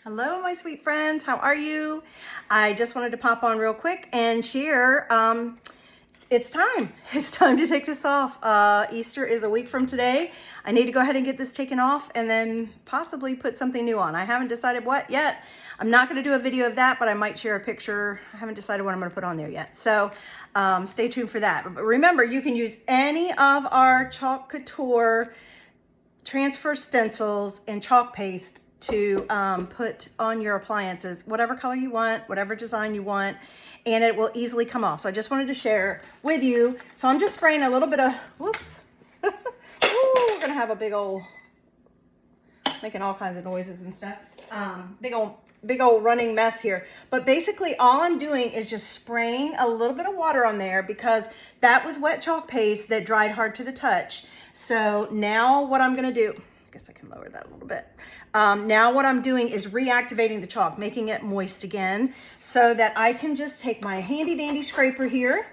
Hello, my sweet friends. How are you? I just wanted to pop on real quick and share. It's time. It's time to take this off. Easter is a week from today. I need to go ahead and get this taken off and then possibly put something new on. I haven't decided what yet. I'm not going to do a video of that, but I might share a picture. I haven't decided what I'm going to put on there yet. So stay tuned for that. But remember, you can use any of our Chalk Couture transfer stencils and chalk paste to put on your appliances, whatever color you want, whatever design you want, and it will easily come off. So I just wanted to share with you. So I'm just spraying a little bit of, whoops. Ooh, we're gonna have a big old, making all kinds of noises and stuff. Big old running mess here. But basically all I'm doing is just spraying a little bit of water on there because that was wet chalk paste that dried hard to the touch. So now what I'm gonna do, I guess I can lower that a little bit. Now what I'm doing is reactivating the chalk, making it moist again so that I can just take my handy dandy scraper here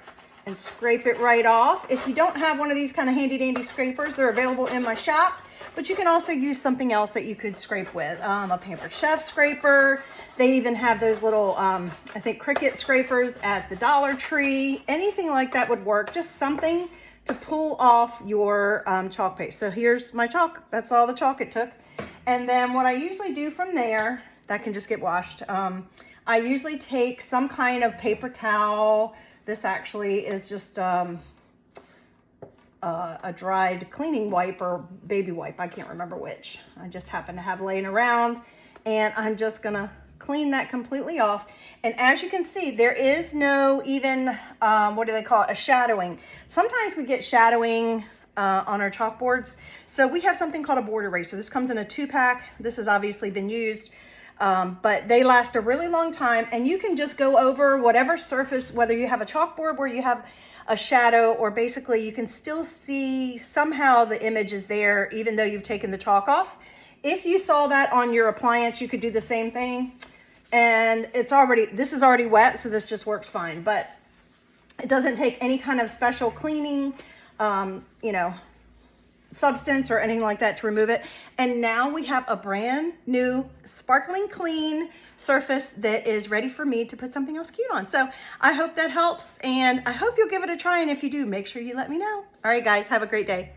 and scrape it right off. If you don't have one of these kind of handy dandy scrapers, they're available in my shop, but you can also use something else that you could scrape with. A Pampered Chef scraper. They even have those little, I think, Cricut scrapers at the Dollar Tree. Anything like that would work. Just something to pull off your chalk paste. So here's my chalk. That's all the chalk it took. And then what I usually do from there, that can just get washed. I usually take some kind of paper towel. This actually is just a dried cleaning wipe or baby wipe. I can't remember which. I just happen to have laying around, and I'm just gonna clean that completely off. And as you can see, there is no even, what do they call it? A shadowing. Sometimes we get shadowing on our chalkboards. So we have something called a board eraser. This comes in a 2-pack. This has obviously been used, but they last a really long time, and you can just go over whatever surface, whether you have a chalkboard where you have a shadow, or basically you can still see somehow the image is there even though you've taken the chalk off. If you saw that on your appliance, you could do the same thing. And this is already wet, so this just works fine, but it doesn't take any kind of special cleaning, substance or anything like that to remove it. And now we have a brand new sparkling clean surface that is ready for me to put something else cute on. So I hope that helps, and I hope you'll give it a try. And if you do, make sure you let me know. All right, guys, have a great day.